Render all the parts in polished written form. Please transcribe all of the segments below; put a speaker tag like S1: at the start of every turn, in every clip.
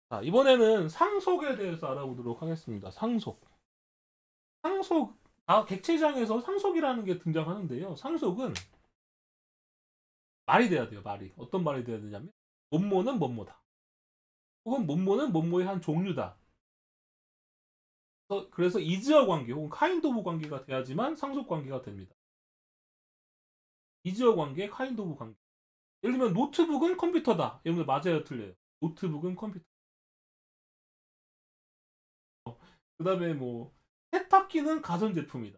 S1: 자, 이번에는 상속에 대해서 알아보도록 하겠습니다. 상속. 상속, 객체장에서 상속이라는 게 등장하는데요. 상속은 말이 돼야 돼요, 말이. 어떤 말이 돼야 되냐면, 뭐뭐는 뭐뭐다. 혹은 뭐뭐는 뭐뭐의 한 종류다. 그래서 이즈어 관계 혹은 카인드 오브 관계가 돼야지만 상속 관계가 됩니다. 이즈어 관계, 카인드 오브 관계. 예를 들면 노트북은 컴퓨터다. 여러분들 맞아요, 틀려요? 노트북은 컴퓨터. 그 다음에 뭐 세탁기는 가전제품이다.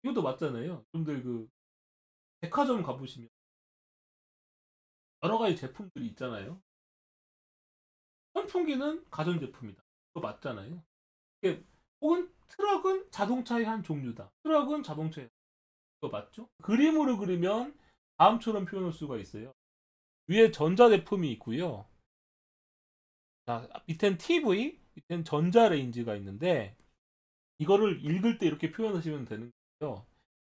S1: 이것도 맞잖아요. 여러분들 그 백화점 가보시면 여러 가지 제품들이 있잖아요. 선풍기는 가전제품이다. 그거 맞잖아요. 혹은 트럭은 자동차의 한 종류다. 트럭은 자동차의 그거 맞죠? 그림으로 그리면 다음처럼 표현할 수가 있어요. 위에 전자제품이 있고요. 자, 밑엔 TV, 밑엔 전자레인지가 있는데 이거를 읽을 때 이렇게 표현하시면 되는 거예요.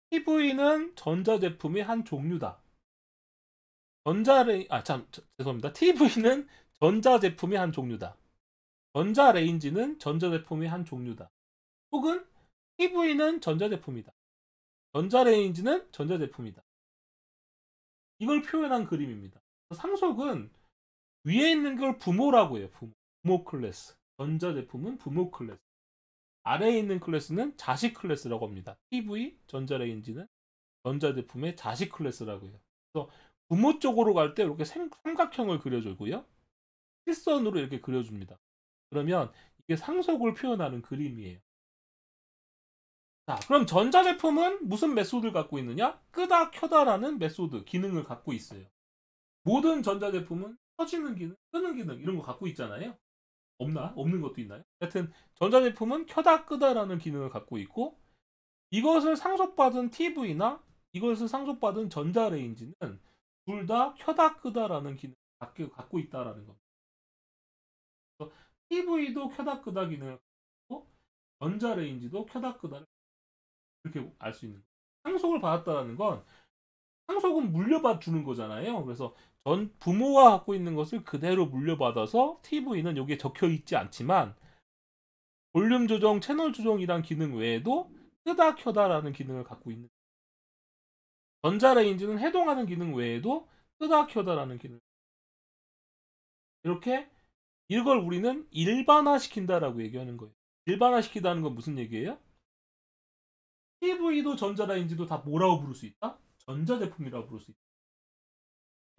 S1: TV는 전자제품의 한 종류다. 죄송합니다. TV는 전자제품의 한 종류다. 전자레인지는 전자제품의 한 종류다. 혹은 TV는 전자제품이다. 전자레인지는 전자제품이다. 이걸 표현한 그림입니다. 상속은 위에 있는 걸 부모라고 해요. 부모 클래스. 전자제품은 부모 클래스. 아래에 있는 클래스는 자식 클래스라고 합니다. TV, 전자레인지는 전자제품의 자식 클래스라고 해요. 그래서 부모 쪽으로 갈 때 이렇게 삼각형을 그려주고요. 실선으로 이렇게 그려줍니다. 그러면 이게 상속을 표현하는 그림이에요. 자, 그럼 전자제품은 무슨 메소드를 갖고 있느냐? 끄다, 켜다라는 메소드, 기능을 갖고 있어요. 모든 전자제품은 켜지는 기능, 끄는 기능, 이런 거 갖고 있잖아요. 없나? 없는 것도 있나요? 하여튼, 전자제품은 켜다, 끄다라는 기능을 갖고 있고, 이것을 상속받은 TV나 이것을 상속받은 전자레인지는 둘 다 켜다, 끄다라는 기능을 갖고 있다라는 겁니다. TV도 켜다, 끄다 기능을 갖고, 전자레인지도 켜다, 끄다 이렇게 알 수 있는 거예요. 상속을 받았다는 건 상속은 물려받 주는 거잖아요. 그래서 전 부모가 갖고 있는 것을 그대로 물려받아서 TV는 여기에 적혀 있지 않지만 볼륨 조정, 채널 조정이란 기능 외에도 끄다 켜다라는 기능을 갖고 있는 전자레인지는 해동하는 기능 외에도 끄다 켜다라는 기능 이렇게 이걸 우리는 일반화시킨다라고 얘기하는 거예요. 일반화시키다는 건 무슨 얘기예요? TV도 전자레인지도 다 뭐라고 부를 수 있다? 전자제품이라고 부를 수 있다.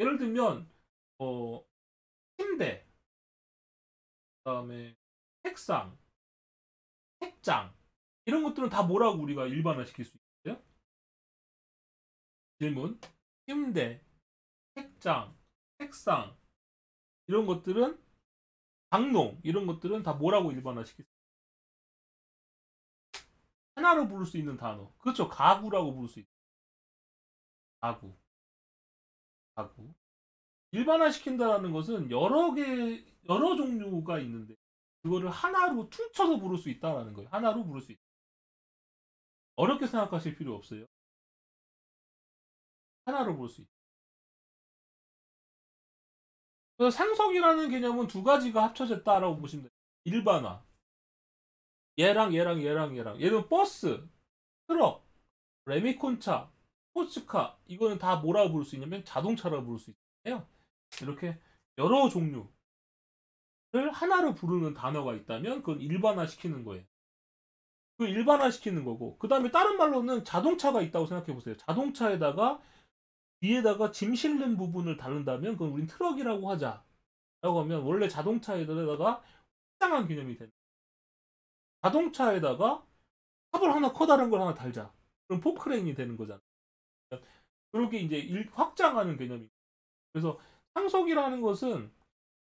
S1: 예를 들면 어, 침대, 그다음에 책상, 책장 이런 것들은 다 뭐라고 우리가 일반화시킬 수 있어요? 질문. 침대, 책장, 책상 이런 것들은 장롱 이런 것들은 다 뭐라고 일반화시킬 수 있어요? 하나로 부를 수 있는 단어. 그렇죠. 가구라고 부를 수 있어요. 가구, 가구. 일반화시킨다라는 것은 여러 종류가 있는데 그거를 하나로 퉁쳐서 부를 수 있다라는 거예요. 하나로 부를 수 있다. 어렵게 생각하실 필요 없어요. 하나로 부를 수 있다. 그래서 상속이라는 개념은 두 가지가 합쳐졌다라고 보시면 돼요. 일반화. 얘랑. 얘는 버스, 트럭, 레미콘차, 스포츠카. 이거는 다 뭐라고 부를 수 있냐면 자동차라고 부를 수 있잖아요. 이렇게 여러 종류를 하나로 부르는 단어가 있다면 그건 일반화시키는 거예요. 그 일반화시키는 거고. 그 다음에 다른 말로는 자동차가 있다고 생각해 보세요. 자동차에다가 뒤에다가 짐 실는 부분을 다룬다면 그건 우린 트럭이라고 하자. 라고 하면 원래 자동차에다가 확장한 개념이 되는 자동차에다가 탑을 하나 커다란 걸 하나 달자. 그럼 포크레인이 되는 거잖아. 그렇게 이제 확장하는 개념이. 그래서 상속이라는 것은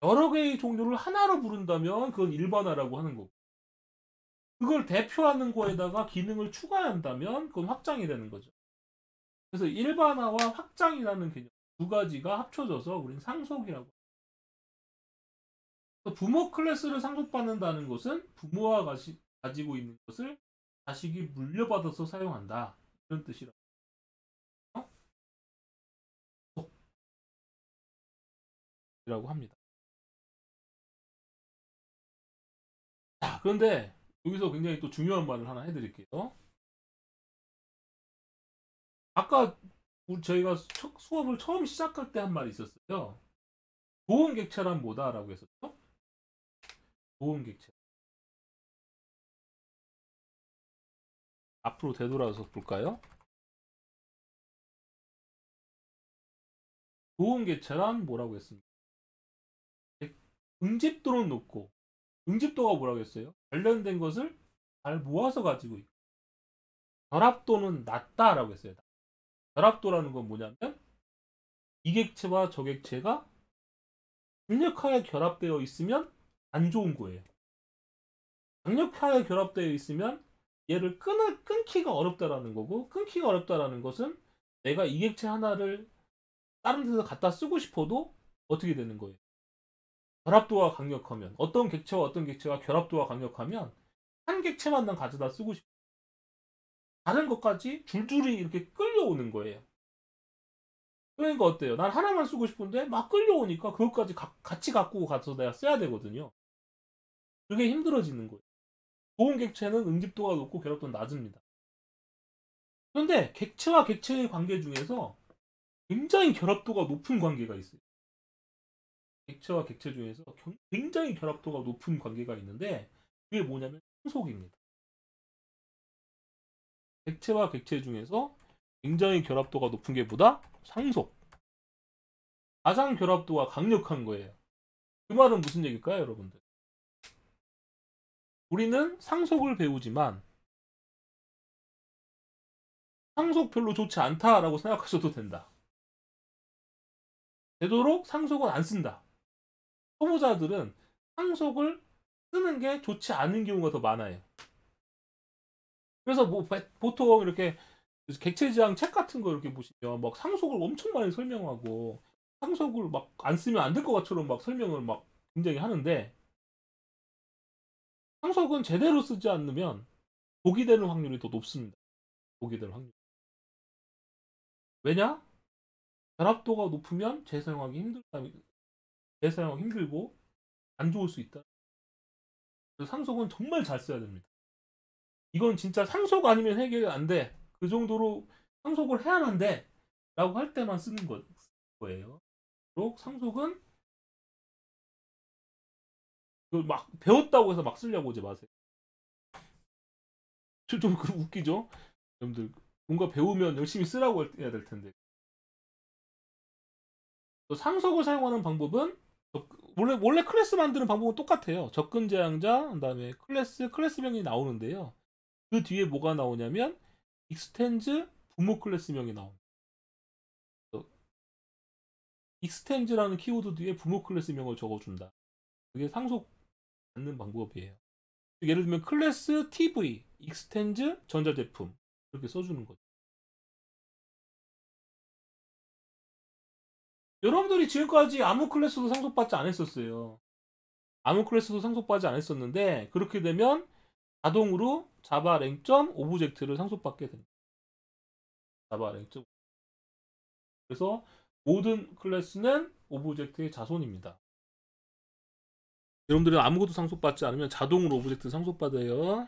S1: 여러 개의 종류를 하나로 부른다면 그건 일반화라고 하는 거고. 그걸 대표하는 거에다가 기능을 추가한다면 그건 확장이 되는 거죠. 그래서 일반화와 확장이라는 개념 두 가지가 합쳐져서 우리는 상속이라고. 부모 클래스를 상속받는다는 것은 부모가 가지고 있는 것을 자식이 물려받아서 사용한다. 이런 뜻이라고 합니다. 자, 그런데 여기서 굉장히 또 중요한 말을 하나 해드릴게요. 아까 저희가 수업을 처음 시작할 때 한 말이 있었어요. 좋은 객체란 뭐다라고 했었죠? 좋은 객체. 앞으로 되돌아서 볼까요? 좋은 객체란 뭐라고 했습니까? 응집도는 높고, 응집도가 뭐라고 했어요? 관련된 것을 잘 모아서 가지고 있고, 결합도는 낮다라고 했어요. 결합도라는 건 뭐냐면 이 객체와 저 객체가 강력하게 결합되어 있으면 안 좋은 거예요. 강력하게 결합되어 있으면 얘를 끊기가 어렵다라는 거고, 끊기가 어렵다라는 것은 내가 이 객체 하나를 다른 데서 갖다 쓰고 싶어도 어떻게 되는 거예요? 결합도가 강력하면, 어떤 객체와 어떤 객체가 결합도가 강력하면 한 객체만 난 가져다 쓰고 싶어. 다른 것까지 줄줄이 이렇게 끌려오는 거예요. 그러니까 어때요? 난 하나만 쓰고 싶은데 막 끌려오니까 그것까지 같이 갖고 가서 내가 써야 되거든요. 그게 힘들어지는 거예요. 좋은 객체는 응집도가 높고 결합도는 낮습니다. 그런데 객체와 객체의 관계 중에서 굉장히 결합도가 높은 관계가 있어요. 객체와 객체 중에서 굉장히 결합도가 높은 관계가 있는데 그게 뭐냐면 상속입니다. 객체와 객체 중에서 굉장히 결합도가 높은 게 뭐다? 상속. 가장 결합도가 강력한 거예요. 그 말은 무슨 얘기일까요, 여러분들? 우리는 상속을 배우지만 상속 별로 좋지 않다라고 생각하셔도 된다. 되도록 상속은 안 쓴다. 초보자들은 상속을 쓰는 게 좋지 않은 경우가 더 많아요. 그래서 뭐 보통 이렇게 객체지향 책 같은 거 이렇게 보시면 막 상속을 엄청 많이 설명하고 상속을 막 안 쓰면 안 될 것 것처럼 막 설명을 막 굉장히 하는데 상속은 제대로 쓰지 않으면 독이 되는 확률이 더 높습니다. 독이 되는 확률. 왜냐? 결합도가 높으면 재사용하기 힘들고 안 좋을 수 있다. 그래서 상속은 정말 잘 써야 됩니다. 이건 진짜 상속 아니면 해결이 안 돼. 그 정도로 상속을 해야만 돼. 라고 할 때만 쓰는 거예요. 그리고 상속은 막 배웠다고 해서 막 쓰려고 하지 마세요. 좀 웃기죠? 여러분들 뭔가 배우면 열심히 쓰라고 해야 될 텐데. 상속을 사용하는 방법은 원래 클래스 만드는 방법은 똑같아요. 접근 제한자, 그다음에 클래스명이 나오는데요. 그 뒤에 뭐가 나오냐면 익스텐즈 부모 클래스명이 나옵니다. 익스텐즈라는 키워드 뒤에 부모 클래스명을 적어준다. 그게 상속 받는 방법이에요. 예를 들면 클래스 TV, 익스텐즈 전자제품 이렇게 써주는 거죠. 여러분들이 지금까지 아무 클래스도 상속받지 않았었어요. 아무 클래스도 상속받지 않았었는데 그렇게 되면 자동으로 자바 랭점 오브젝트를 상속받게 됩니다. 자바 랭점. 그래서 모든 클래스는 오브젝트의 자손입니다. 여러분들은 아무것도 상속받지 않으면 자동으로 오브젝트 상속받아요.